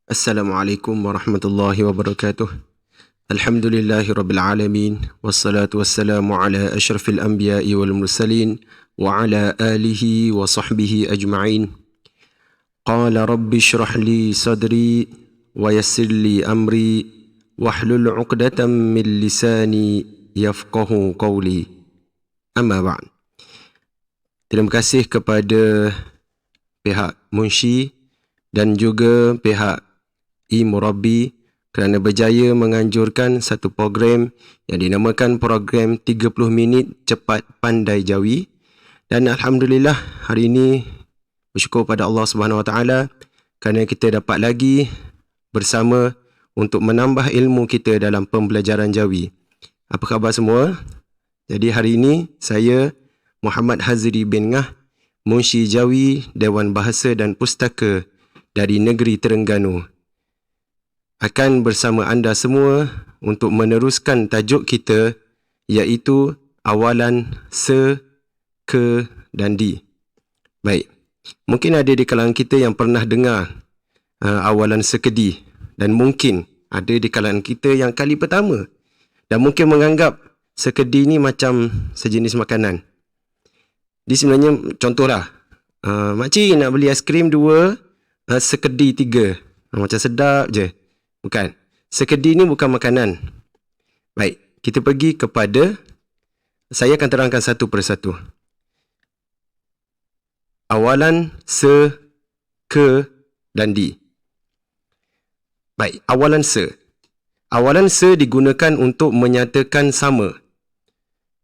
Assalamualaikum warahmatullahi wabarakatuh. Alhamdulillahi rabbil alamin. Wassalatu wassalamu ala ashrafil anbiya'i wal mursalin wa ala alihi wa sahbihi ajma'in. Qala rabbi shrah li sadri wa yassir li amri wahlul 'uqdatam min lisani yafqahu qawli. Amma ba'd. Terima kasih kepada pihak Munshi dan juga pihak Murabi kerana berjaya menganjurkan satu program yang dinamakan program 30 minit cepat pandai jawi. Dan alhamdulillah hari ini bersyukur pada Allah Subhanahu Wa Taala kerana kita dapat lagi bersama untuk menambah ilmu kita dalam pembelajaran jawi. Apa khabar semua? Jadi hari ini saya Muhammad Hazri bin Ngah, Munshi Jawi Dewan Bahasa dan Pustaka dari Negeri Terengganu, akan bersama anda semua untuk meneruskan tajuk kita iaitu awalan se, ke dan di. Baik, mungkin ada di kalangan kita yang pernah dengar awalan sekedi dan mungkin ada di kalangan kita yang kali pertama dan mungkin menganggap sekedi ni macam sejenis makanan. Di sebenarnya contohlah, makcik nak beli aiskrim 2, sekedi 3. Macam sedap je. Bukan. Sekedi ni bukan makanan. Baik, kita pergi kepada, saya akan terangkan satu persatu. Awalan se, ke dan di. Baik, awalan se. Awalan se digunakan untuk menyatakan sama.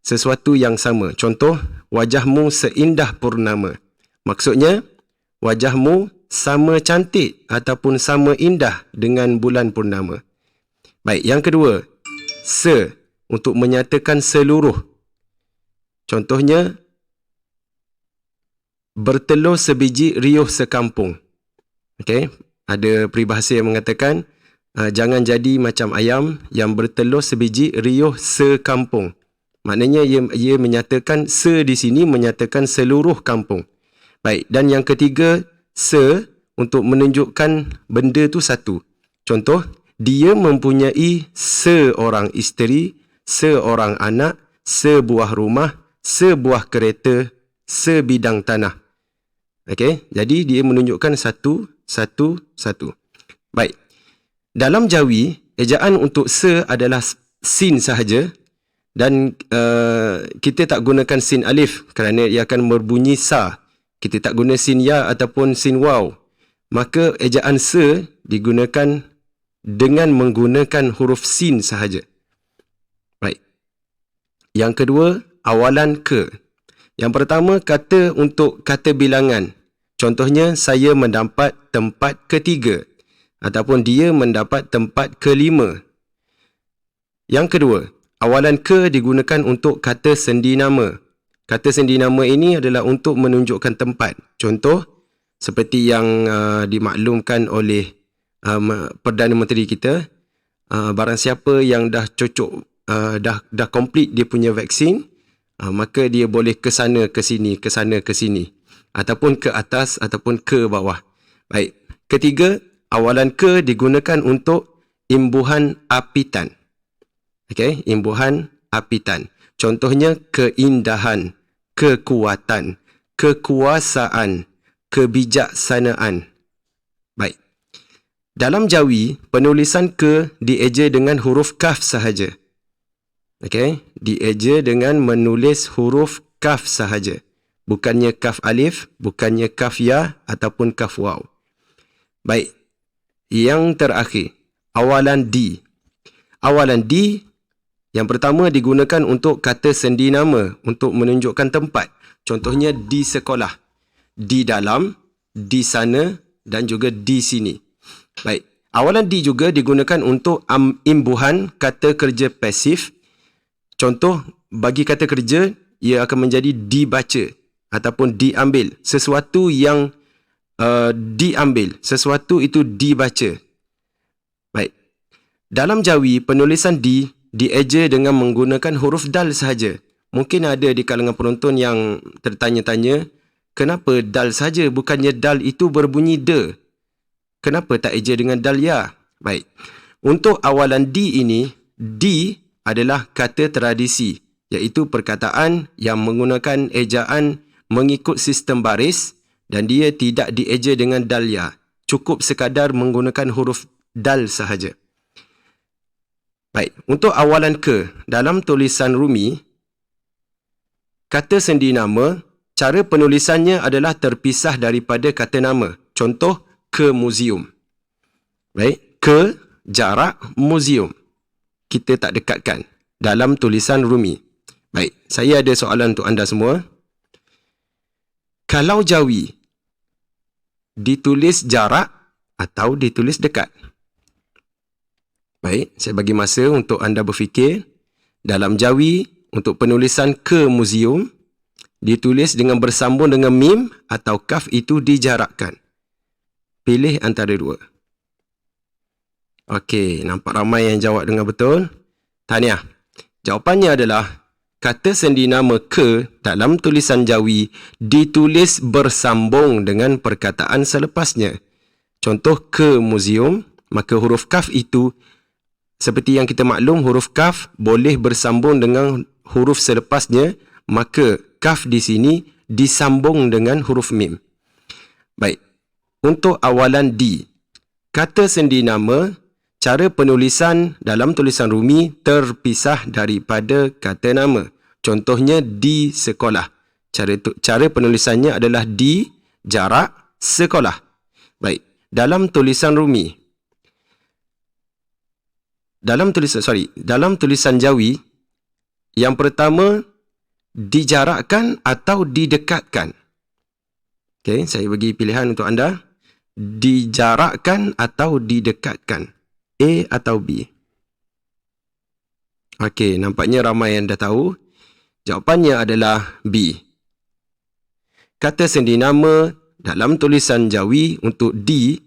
Sesuatu yang sama. Contoh, wajahmu seindah purnama. Maksudnya, wajahmu sama cantik ataupun sama indah dengan bulan purnama. Baik, yang kedua, se untuk menyatakan seluruh. Contohnya, bertelur sebiji riuh sekampung. Okey, ada peribahasa yang mengatakan jangan jadi macam ayam yang bertelur sebiji riuh sekampung. Maknanya ia menyatakan se di sini menyatakan seluruh kampung. Baik, dan yang ketiga, se untuk menunjukkan benda tu satu. Contoh, dia mempunyai seorang isteri, seorang anak, sebuah rumah, sebuah kereta, sebidang tanah. Okey, jadi dia menunjukkan satu. Baik. Dalam Jawi, ejaan untuk se adalah sin sahaja dan kita tak gunakan sin alif kerana ia akan berbunyi sa. Kita tak guna sin ya ataupun sin waw. Maka ejaan se digunakan dengan menggunakan huruf sin sahaja. Baik. Yang kedua, awalan ke. Yang pertama, kata untuk kata bilangan. Contohnya, saya mendapat tempat ketiga. Ataupun dia mendapat tempat kelima. Yang kedua, awalan ke digunakan untuk kata sendi nama. Kata sendi nama ini adalah untuk menunjukkan tempat. Contoh, seperti yang dimaklumkan oleh Perdana Menteri kita, barang siapa yang dah cocok, dah complete dia punya vaksin, maka dia boleh ke sana, ke sini, ke sana, ke sini. Ataupun ke atas, ataupun ke bawah. Baik. Ketiga, awalan ke digunakan untuk imbuhan apitan. Okey, imbuhan apitan. Contohnya, keindahan, kekuatan, kekuasaan, kebijaksanaan. Baik. Dalam Jawi, penulisan ke dieja dengan huruf kaf sahaja. Okey, dieja dengan menulis huruf kaf sahaja. Bukannya kaf alif, bukannya kaf ya ataupun kaf waw. Baik. Yang terakhir, awalan di. Awalan di yang pertama digunakan untuk kata sendi nama untuk menunjukkan tempat. Contohnya di sekolah, di dalam, di sana dan juga di sini. Baik. Awalan di juga digunakan untuk imbuhan kata kerja pasif. Contoh, bagi kata kerja, ia akan menjadi dibaca ataupun diambil. Sesuatu yang diambil, sesuatu itu dibaca. Baik. Dalam Jawi, penulisan di dieja dengan menggunakan huruf dal sahaja. Mungkin ada di kalangan penonton yang tertanya-tanya, kenapa dal sahaja? Bukannya dal itu berbunyi de? Kenapa tak eja dengan dahlia? Baik. Untuk awalan D ini, D adalah kata tradisi, iaitu perkataan yang menggunakan ejaan mengikut sistem baris dan dia tidak dieja dengan dahlia. Cukup sekadar menggunakan huruf dal sahaja. Baik, untuk awalan ke, dalam tulisan Rumi, kata sendi nama, cara penulisannya adalah terpisah daripada kata nama. Contoh, ke muzium. Baik, ke, jarak, muzium. Kita tak dekatkan dalam tulisan Rumi. Baik, saya ada soalan untuk anda semua. Kalau Jawi, ditulis jarak atau ditulis dekat? Baik, saya bagi masa untuk anda berfikir. Dalam Jawi, untuk penulisan ke muzium, ditulis dengan bersambung dengan mim atau kaf itu dijarakkan. Pilih antara dua. Okey, nampak ramai yang jawab dengan betul. Tahniah. Jawapannya adalah kata sendi nama ke dalam tulisan Jawi ditulis bersambung dengan perkataan selepasnya. Contoh ke muzium, maka huruf kaf itu seperti yang kita maklum, huruf kaf boleh bersambung dengan huruf selepasnya, maka kaf di sini disambung dengan huruf mim. Baik, untuk awalan D, kata sendi nama, cara penulisan dalam tulisan Rumi terpisah daripada kata nama. Contohnya di sekolah. Cara penulisannya adalah di jarak sekolah. Baik, dalam tulisan Rumi, dalam tulisan Jawi, yang pertama dijarakkan atau didekatkan. Okey, saya bagi pilihan untuk anda. Dijarakkan atau didekatkan. A atau B. Okey, nampaknya ramai yang dah tahu. Jawapannya adalah B. Kata sendi nama dalam tulisan Jawi untuk D,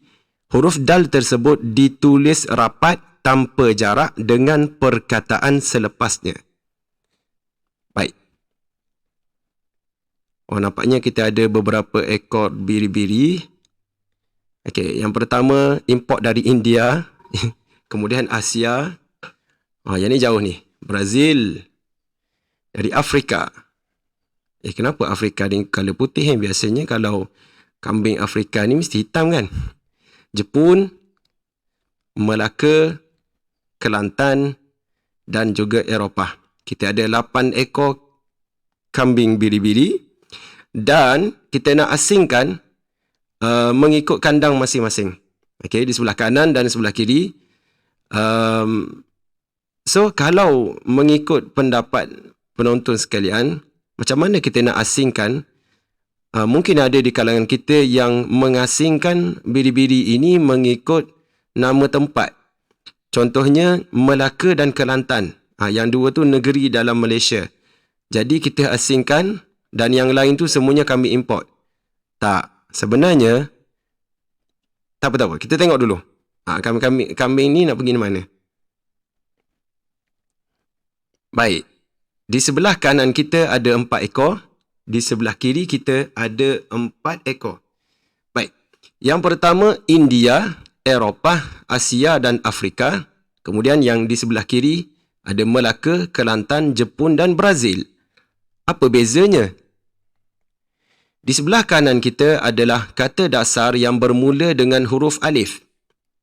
huruf dal tersebut ditulis rapat tanpa jarak dengan perkataan selepasnya. Baik. Oh, nampaknya kita ada beberapa ekor biri-biri. Okey, yang pertama import dari India, kemudian Asia. Yang ni jauh ni. Brazil. Dari Afrika. Kenapa Afrika ni color putih? Biasanya kalau kambing Afrika ni mesti hitam kan? Jepun, Melaka, Kelantan dan juga Eropah. Kita ada 8 ekor kambing biri-biri dan kita nak asingkan mengikut kandang masing-masing. Okey, di sebelah kanan dan sebelah kiri. So, kalau mengikut pendapat penonton sekalian, macam mana kita nak asingkan? Mungkin ada di kalangan kita yang mengasingkan biri-biri ini mengikut nama tempat. Contohnya Melaka dan Kelantan. Yang dua tu negeri dalam Malaysia. Jadi kita asingkan dan yang lain tu semuanya kami import. Tak. Sebenarnya tak apa-apa. Kita tengok dulu. Kambing ni nak pergi di mana? Baik. Di sebelah kanan kita ada 4 ekor. Di sebelah kiri kita ada 4 ekor. Baik. Yang pertama India, Eropah, Asia dan Afrika. Kemudian yang di sebelah kiri ada Melaka, Kelantan, Jepun dan Brazil. Apa bezanya? Di sebelah kanan kita adalah kata dasar yang bermula dengan huruf alif.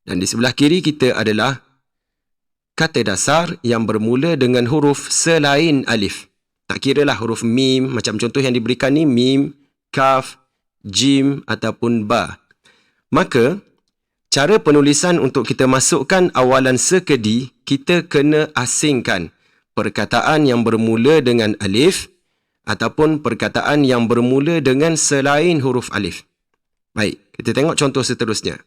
Dan di sebelah kiri kita adalah kata dasar yang bermula dengan huruf selain alif. Tak kira lah huruf mim, macam contoh yang diberikan ni mim, kaf, jim ataupun ba. Maka, cara penulisan untuk kita masukkan awalan se ke di, kita kena asingkan perkataan yang bermula dengan alif ataupun perkataan yang bermula dengan selain huruf alif. Baik, kita tengok contoh seterusnya.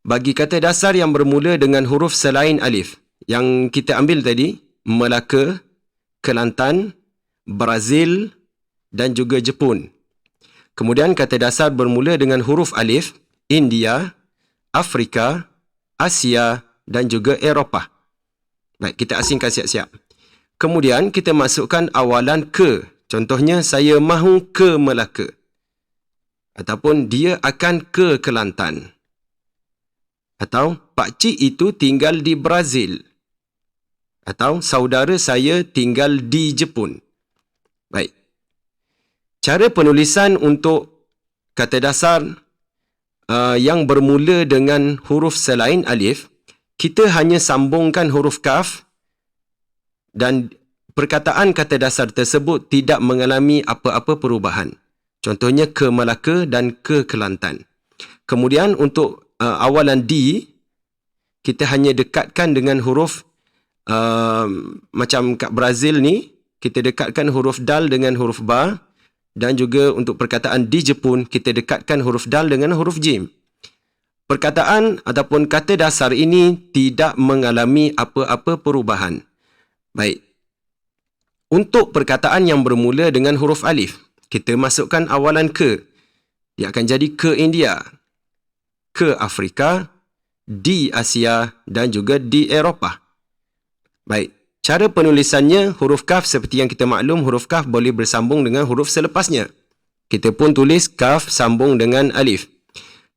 Bagi kata dasar yang bermula dengan huruf selain alif, yang kita ambil tadi, Melaka, Kelantan, Brazil dan juga Jepun. Kemudian kata dasar bermula dengan huruf alif, India, Afrika, Asia dan juga Eropah. Baik, kita asingkan siap-siap. Kemudian kita masukkan awalan ke. Contohnya, saya mahu ke Melaka. Ataupun dia akan ke Kelantan. Atau pakcik itu tinggal di Brazil. Atau saudara saya tinggal di Jepun. Baik. Cara penulisan untuk kata dasar yang bermula dengan huruf selain alif, kita hanya sambungkan huruf kaf dan perkataan kata dasar tersebut tidak mengalami apa-apa perubahan. Contohnya ke Melaka dan ke Kelantan. Kemudian untuk awalan D, kita hanya dekatkan dengan huruf macam kat Brazil ni, kita dekatkan huruf dal dengan huruf ba, dan juga untuk perkataan di Jepun, kita dekatkan huruf dal dengan huruf jim. Perkataan ataupun kata dasar ini tidak mengalami apa-apa perubahan. Baik. Untuk perkataan yang bermula dengan huruf alif, kita masukkan awalan ke. Dia akan jadi ke India, ke Afrika, di Asia dan juga di Eropah. Baik. Cara penulisannya, huruf kaf seperti yang kita maklum, huruf kaf boleh bersambung dengan huruf selepasnya. Kita pun tulis kaf sambung dengan alif.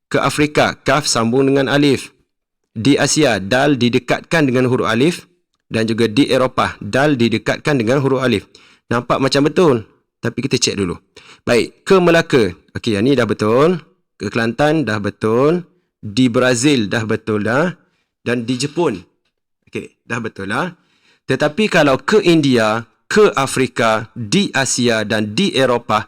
Ke Afrika, kaf sambung dengan alif. Di Asia, dal didekatkan dengan huruf alif. Dan juga di Eropah, dal didekatkan dengan huruf alif. Nampak macam betul? Tapi kita cek dulu. Baik, ke Melaka. Okey, yang ni dah betul. Ke Kelantan dah betul. Di Brazil dah betul dah. Dan di Jepun. Okey, dah betul lah. Tetapi kalau ke India, ke Afrika, di Asia dan di Eropah,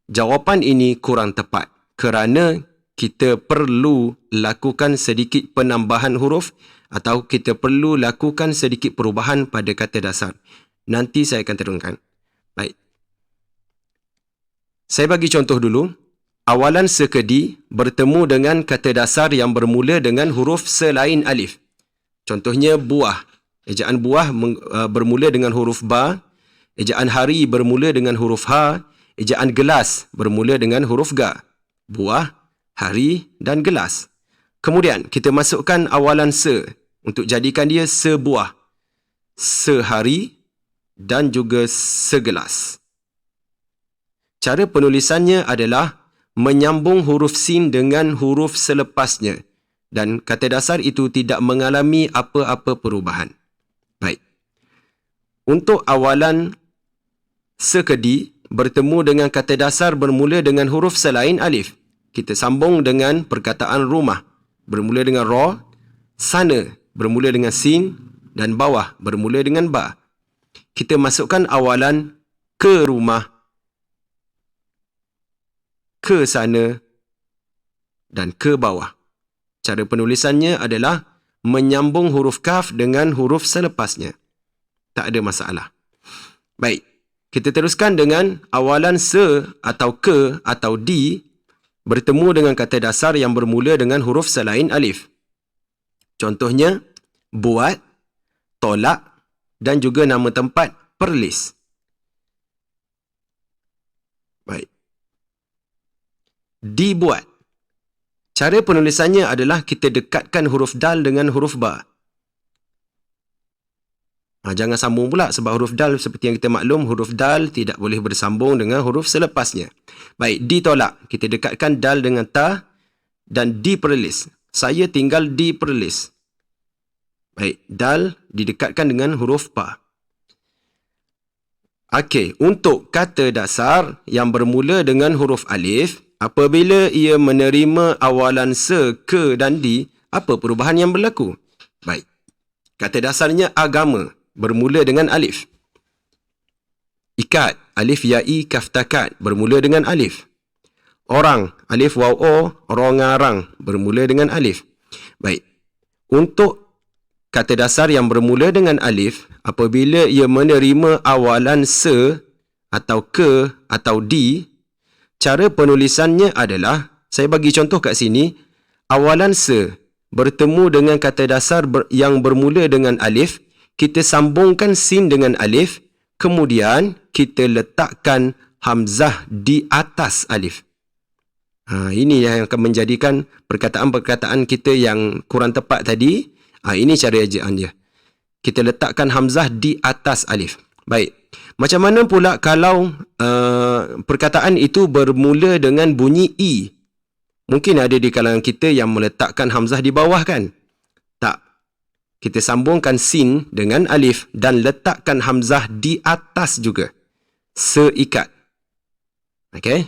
jawapan ini kurang tepat kerana kita perlu lakukan sedikit penambahan huruf atau kita perlu lakukan sedikit perubahan pada kata dasar. Nanti saya akan terangkan. Baik. Saya bagi contoh dulu. Awalan sekedi bertemu dengan kata dasar yang bermula dengan huruf selain alif. Contohnya buah. Ejaan buah bermula dengan huruf ba. Ejaan hari bermula dengan huruf ha. Ejaan gelas bermula dengan huruf ga. Buah, hari dan gelas. Kemudian kita masukkan awalan se untuk jadikan dia sebuah, sehari dan juga segelas. Cara penulisannya adalah menyambung huruf sin dengan huruf selepasnya dan kata dasar itu tidak mengalami apa-apa perubahan. Baik. Untuk awalan sekedi bertemu dengan kata dasar bermula dengan huruf selain alif. Kita sambung dengan perkataan rumah bermula dengan ra, sana bermula dengan sin dan bawah bermula dengan ba. Kita masukkan awalan ke rumah, ke sana dan ke bawah. Cara penulisannya adalah menyambung huruf kaf dengan huruf selepasnya. Tak ada masalah. Baik, kita teruskan dengan awalan se atau ke atau di bertemu dengan kata dasar yang bermula dengan huruf selain alif. Contohnya, buat, tolak dan juga nama tempat Perlis. Baik. Dibuat. Cara penulisannya adalah kita dekatkan huruf dal dengan huruf ba. Jangan sambung pula sebab huruf dal seperti yang kita maklum, huruf dal tidak boleh bersambung dengan huruf selepasnya. Baik, ditolak. Kita dekatkan dal dengan ta dan diperlis. Saya tinggal di Perlis. Baik, dal didekatkan dengan huruf pa. Okey, untuk kata dasar yang bermula dengan huruf alif, apabila ia menerima awalan se, ke dan di, apa perubahan yang berlaku? Baik. Kata dasarnya agama, bermula dengan alif. Ikat, alif ya'i kaf takat, bermula dengan alif. Orang, alif waw o, ro ngarang, bermula dengan alif. Baik. Untuk kata dasar yang bermula dengan alif, apabila ia menerima awalan se atau ke atau di, cara penulisannya adalah, saya bagi contoh kat sini, awalan se bertemu dengan kata dasar yang bermula dengan alif, kita sambungkan sin dengan alif, kemudian kita letakkan hamzah di atas alif. Ini yang akan menjadikan perkataan-perkataan kita yang kurang tepat tadi. Ini cara ejaan dia. Kita letakkan hamzah di atas alif. Baik. Macam mana pula kalau perkataan itu bermula dengan bunyi i? Mungkin ada di kalangan kita yang meletakkan hamzah di bawah kan? Tak. Kita sambungkan sin dengan alif dan letakkan hamzah di atas juga. Seikat. Okey.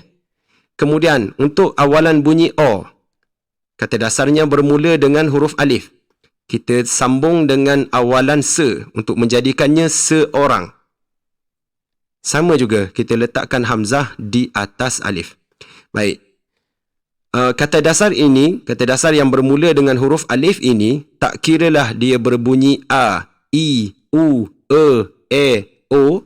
Kemudian untuk awalan bunyi o, kata dasarnya bermula dengan huruf alif. Kita sambung dengan awalan se untuk menjadikannya seorang. Sama juga, kita letakkan hamzah di atas alif. Baik. Kata dasar ini, kata dasar yang bermula dengan huruf alif ini, tak kiralah dia berbunyi a, i, u, e, o.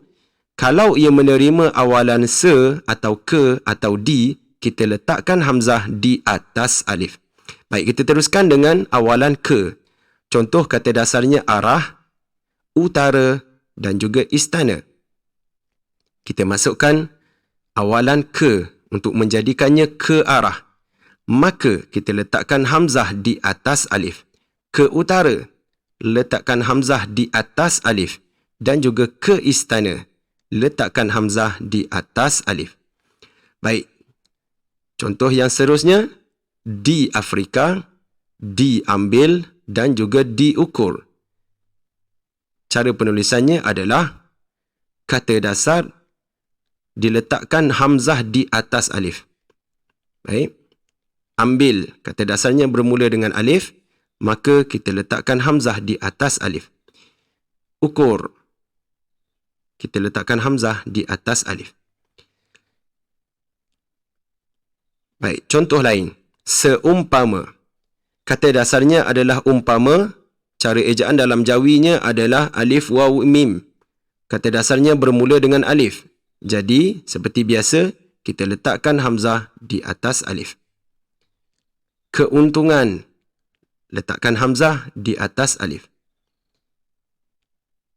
Kalau ia menerima awalan se atau ke atau di, kita letakkan hamzah di atas alif. Baik, kita teruskan dengan awalan ke. Contoh kata dasarnya arah, utara dan juga istana. Kita masukkan awalan ke untuk menjadikannya ke arah. Maka kita letakkan hamzah di atas alif. Ke utara, letakkan hamzah di atas alif. Dan juga ke istana, letakkan hamzah di atas alif. Baik. Contoh yang seterusnya, di Afrika, diambil dan juga diukur. Cara penulisannya adalah kata dasar diletakkan hamzah di atas alif. Baik. Ambil, kata dasarnya bermula dengan alif, maka kita letakkan hamzah di atas alif. Ukur, kita letakkan hamzah di atas alif. Baik, contoh lain. Seumpama. Kata dasarnya adalah umpama. Cara ejaan dalam jawinya adalah alif, waw, mim. Kata dasarnya bermula dengan alif. Jadi, seperti biasa, kita letakkan hamzah di atas alif. Keuntungan, letakkan hamzah di atas alif.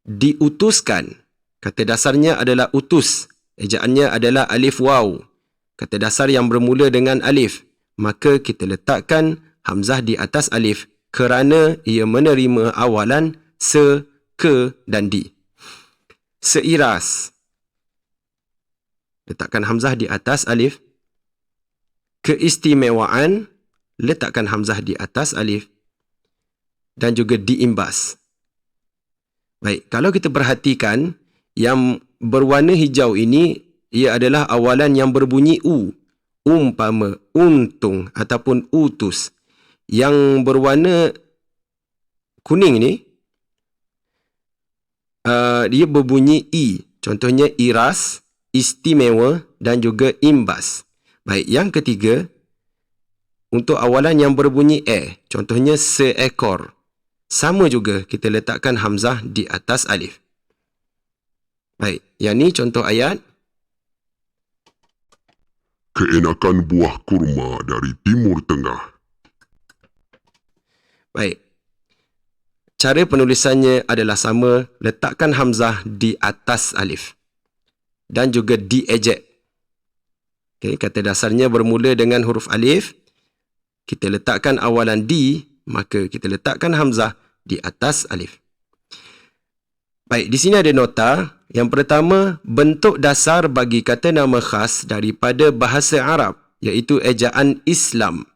Diutuskan, kata dasarnya adalah utus. Ejaannya adalah alif, waw. Kata dasar yang bermula dengan alif. Maka kita letakkan hamzah di atas alif kerana ia menerima awalan se, ke dan di. Seiras, letakkan hamzah di atas alif. Keistimewaan, letakkan hamzah di atas alif. Dan juga diimbas. Baik, kalau kita perhatikan, yang berwarna hijau ini, ia adalah awalan yang berbunyi u. Umpama, untung ataupun utus. Yang berwarna kuning ni, dia berbunyi i. Contohnya iras, istimewa dan juga imbas. Baik, yang ketiga, untuk awalan yang berbunyi e, contohnya seekor. Sama juga kita letakkan hamzah di atas alif. Baik, yang ni contoh ayat. Keenakan buah kurma dari Timur Tengah. Baik. Cara penulisannya adalah sama, letakkan hamzah di atas alif. Dan juga diejek. Okay, kata dasarnya bermula dengan huruf alif. Kita letakkan awalan di, maka kita letakkan hamzah di atas alif. Baik, di sini ada nota. Yang pertama, bentuk dasar bagi kata nama khas daripada bahasa Arab, iaitu ejaan Islam.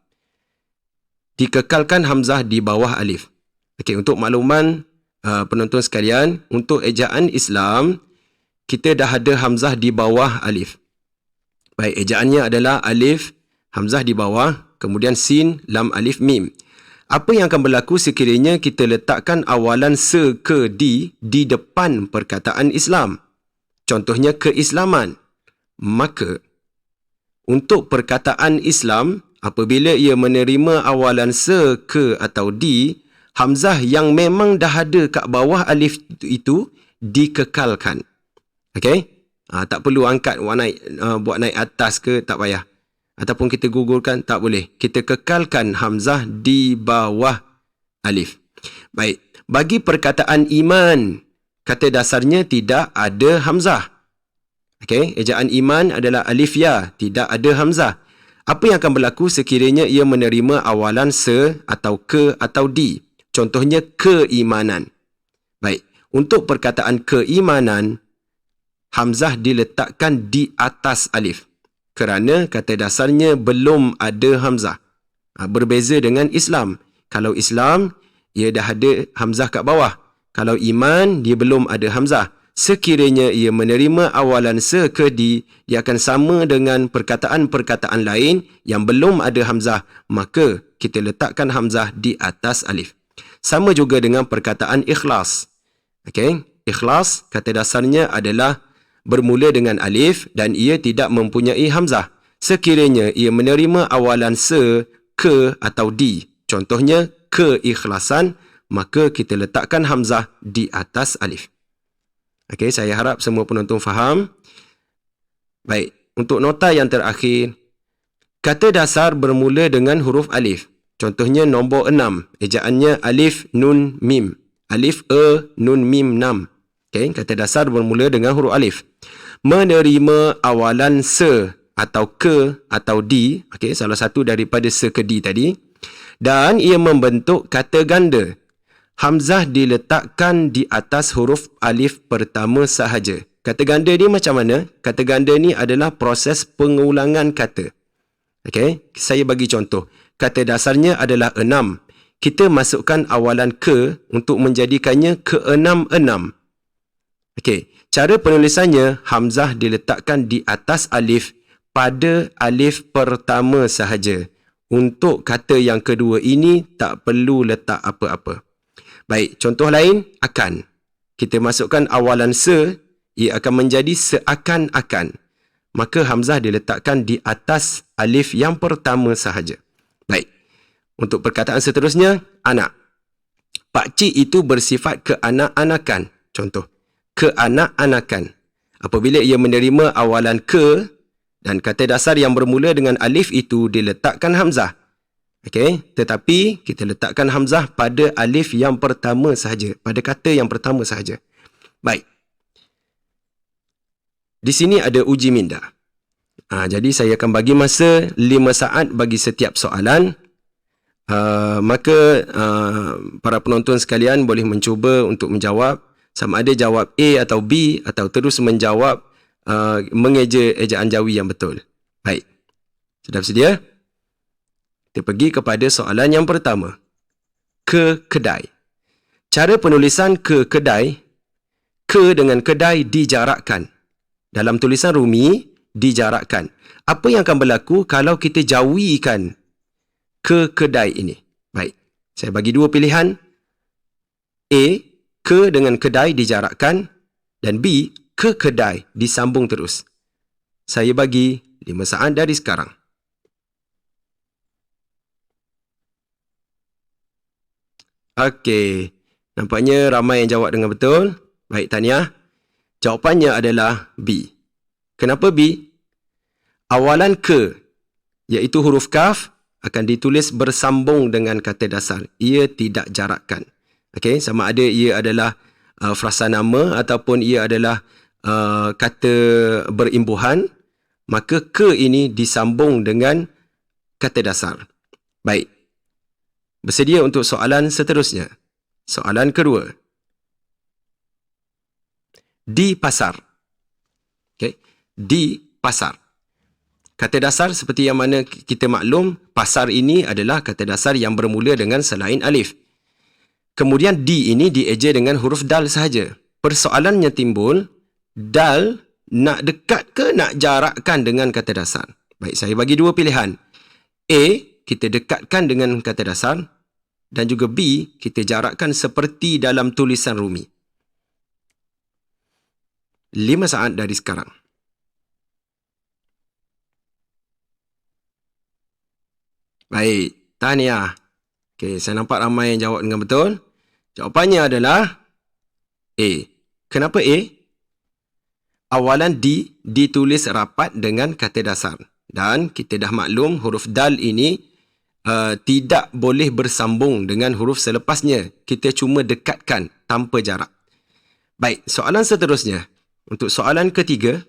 Dikekalkan hamzah di bawah alif. Okey, untuk makluman penonton sekalian, untuk ejaan Islam, kita dah ada hamzah di bawah alif. Baik, ejaannya adalah alif, hamzah di bawah, kemudian sin, lam, alif, mim. Apa yang akan berlaku sekiranya kita letakkan awalan se, ke, di depan perkataan Islam? Contohnya keislaman. Maka, untuk perkataan Islam, apabila ia menerima awalan se, ke atau di, hamzah yang memang dah ada kat bawah alif itu dikekalkan. Okey? Tak perlu angkat buat naik atas ke, tak payah. Ataupun kita gugurkan, tak boleh. Kita kekalkan hamzah di bawah alif. Baik. Bagi perkataan iman, kata dasarnya tidak ada hamzah. Okey, ejaan iman adalah alif ya, tidak ada hamzah. Apa yang akan berlaku sekiranya ia menerima awalan se atau ke atau di? Contohnya keimanan. Baik, untuk perkataan keimanan, hamzah diletakkan di atas alif. Kerana kata dasarnya belum ada hamzah. Berbeza dengan Islam. Kalau Islam, ia dah ada hamzah kat bawah. Kalau iman, dia belum ada hamzah. Sekiranya ia menerima awalan se ke di, dia akan sama dengan perkataan-perkataan lain yang belum ada hamzah, maka kita letakkan hamzah di atas alif. Sama juga dengan perkataan ikhlas. Okey, ikhlas kata dasarnya adalah bermula dengan alif dan ia tidak mempunyai hamzah. Sekiranya ia menerima awalan se, ke atau di, contohnya keikhlasan, maka kita letakkan hamzah di atas alif. Okey, saya harap semua penonton faham. Baik, untuk nota yang terakhir, kata dasar bermula dengan huruf alif. Contohnya nombor 6, ejaannya alif, nun, mim. Alif, nun, mim, nam. Okey, kata dasar bermula dengan huruf alif. Menerima awalan se atau ke atau di, okey, salah satu daripada se ke di tadi, dan ia membentuk kata ganda. Hamzah diletakkan di atas huruf alif pertama sahaja. Kata ganda ni macam mana? Kata ganda ni adalah proses pengulangan kata. Okey, saya bagi contoh. Kata dasarnya adalah 6. Kita masukkan awalan ke untuk menjadikannya ke-6. Okey, cara penulisannya, hamzah diletakkan di atas alif pada alif pertama sahaja. Untuk kata yang kedua ini tak perlu letak apa-apa. Baik, contoh lain, akan. Kita masukkan awalan se, ia akan menjadi seakan-akan. Maka hamzah diletakkan di atas alif yang pertama sahaja. Baik, untuk perkataan seterusnya, anak. Pakcik itu bersifat keanak-anakan. Contoh, keanak-anakan. Apabila ia menerima awalan ke dan kata dasar yang bermula dengan alif itu diletakkan hamzah. Okey, tetapi kita letakkan hamzah pada alif yang pertama sahaja, pada kata yang pertama sahaja. Baik. Di sini ada uji minda. Jadi saya akan bagi masa 5 saat bagi setiap soalan. Maka para penonton sekalian boleh mencuba untuk menjawab, sama ada jawab A atau B atau terus menjawab mengeja ejaan Jawi yang betul. Baik. Sudah bersedia? Kita pergi kepada soalan yang pertama. Ke kedai. Cara penulisan ke kedai, ke dengan kedai dijarakkan. Dalam tulisan Rumi, dijarakkan. Apa yang akan berlaku kalau kita jawikan ke kedai ini? Baik, saya bagi dua pilihan. A, ke dengan kedai dijarakkan, dan B, ke kedai disambung terus. Saya bagi 5 saat dari sekarang. Okey, nampaknya ramai yang jawab dengan betul. Baik, tahniah. Jawapannya adalah B. Kenapa B? Awalan ke, iaitu huruf kaf, akan ditulis bersambung dengan kata dasar. Ia tidak jarakkan. Okey, sama ada ia adalah frasa nama ataupun ia adalah kata berimbuhan, maka ke ini disambung dengan kata dasar. Baik. Bersedia untuk soalan seterusnya. Soalan kedua. Di pasar. Okey, di pasar. Kata dasar seperti yang mana kita maklum, pasar ini adalah kata dasar yang bermula dengan selain alif. Kemudian di ini dieja dengan huruf dal sahaja. Persoalannya timbul, dal nak dekat ke nak jarakkan dengan kata dasar? Baik, saya bagi dua pilihan. A, kita dekatkan dengan kata dasar, dan juga B, kita jarakkan seperti dalam tulisan Rumi. 5 saat dari sekarang. Baik, tahniah. Okey, saya nampak ramai yang jawab dengan betul. Jawapannya adalah A. Kenapa A? Awalan di ditulis rapat dengan kata dasar. Dan kita dah maklum huruf dal ini tidak boleh bersambung dengan huruf selepasnya. Kita cuma dekatkan tanpa jarak. Baik, soalan seterusnya. Untuk soalan ketiga,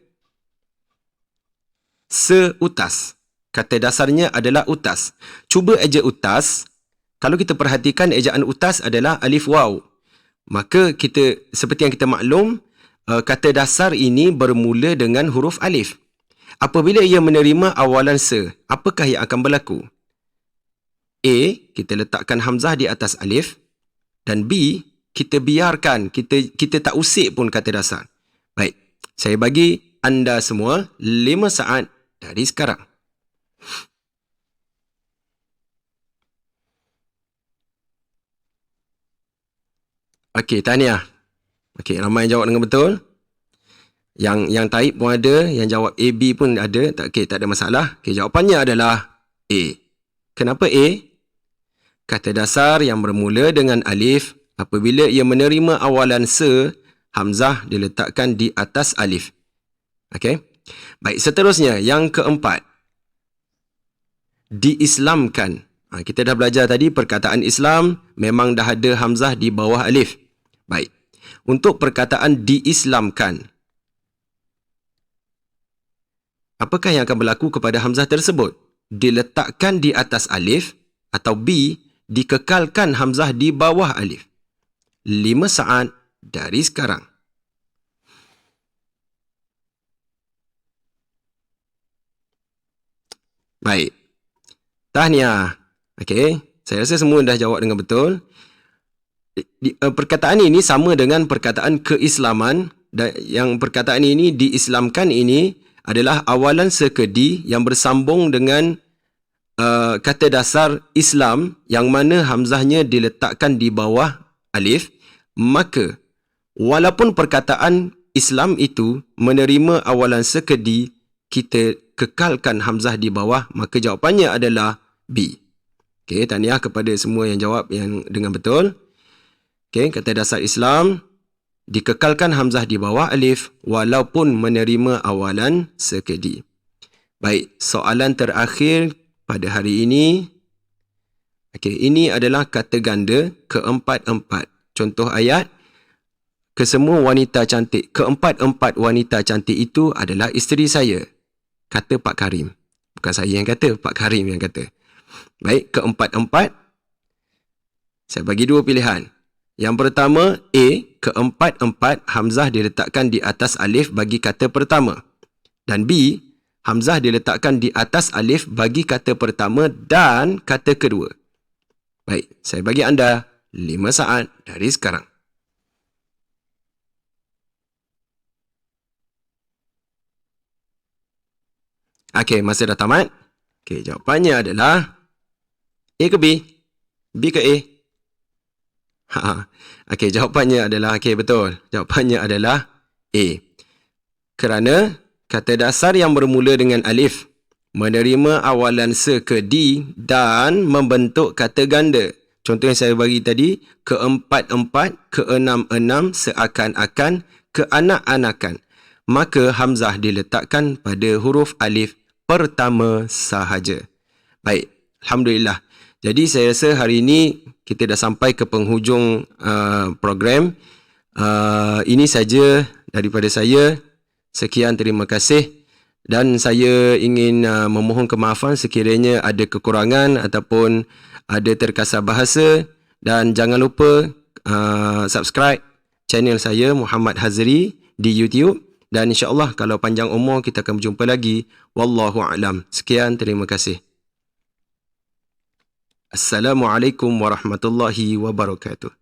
seutas. Kata dasarnya adalah utas. Cuba eja utas. Kalau kita perhatikan ejaan utas adalah alif waw. Maka kita, seperti yang kita maklum, kata dasar ini bermula dengan huruf alif. Apabila ia menerima awalan se, apakah yang akan berlaku? A, kita letakkan hamzah di atas alif, dan B, kita biarkan, kita tak usik pun kata dasar. Baik, saya bagi anda semua 5 saat dari sekarang. Okey, tahniah. Okey, ramai yang jawab dengan betul. Yang type pun ada, yang jawab A, B pun ada. Okey, tak ada masalah. Okey, jawapannya adalah A. Kenapa A? Kata dasar yang bermula dengan alif, apabila ia menerima awalan se, hamzah diletakkan di atas alif. Okey. Baik, seterusnya yang keempat. Diislamkan. Kita dah belajar tadi perkataan Islam memang dah ada hamzah di bawah alif. Baik. Untuk perkataan diislamkan, apakah yang akan berlaku kepada hamzah tersebut? Diletakkan di atas alif atau B, dikekalkan hamzah di bawah alif. 5 saat dari sekarang. Baik. Tahniah. Okey, saya rasa semua dah jawab dengan betul. Perkataan ini sama dengan perkataan keislaman, dan yang perkataan ini diislamkan ini adalah awalan sekedi yang bersambung dengan kata dasar Islam yang mana hamzahnya diletakkan di bawah alif. Maka walaupun perkataan Islam itu menerima awalan sekedi, kita kekalkan hamzah di bawah, maka jawapannya adalah B. Okey, tahniah kepada semua yang jawab yang dengan betul. Okey, kata dasar Islam dikekalkan hamzah di bawah alif walaupun menerima awalan sekedi. Baik, soalan terakhir pada hari ini. Okey, ini adalah kata ganda keempat-empat. Contoh ayat, kesemua wanita cantik. Keempat-empat wanita cantik itu adalah isteri saya. Kata Pak Karim. Bukan saya yang kata, Pak Karim yang kata. Baik, keempat-empat. Saya bagi dua pilihan. Yang pertama, A, keempat-empat hamzah diletakkan di atas alif bagi kata pertama. Dan B, hamzah diletakkan di atas alif bagi kata pertama dan kata kedua. Baik, saya bagi anda 5 saat dari sekarang. Okey, masa dah tamat. Okey, jawapannya adalah A ke B? B ke A? Okey, jawapannya adalah, okey, betul. Jawapannya adalah A. Kerana kata dasar yang bermula dengan alif menerima awalan se ke D dan membentuk kata ganda. Contoh yang saya bagi tadi, keempat-empat, keenam-enam, seakan-akan, keanak-anakan. Maka hamzah diletakkan pada huruf alif pertama sahaja. Baik, alhamdulillah. Jadi saya rasa hari ini kita dah sampai ke penghujung program. Ini saja daripada saya. Sekian, terima kasih. Dan saya ingin memohon kemaafan sekiranya ada kekurangan ataupun ada terkasar bahasa. Dan jangan lupa subscribe channel saya Muhammad Hazri di YouTube. Dan insyaAllah kalau panjang umur kita akan berjumpa lagi. Wallahu'alam. Sekian, terima kasih. Assalamualaikum warahmatullahi wabarakatuh.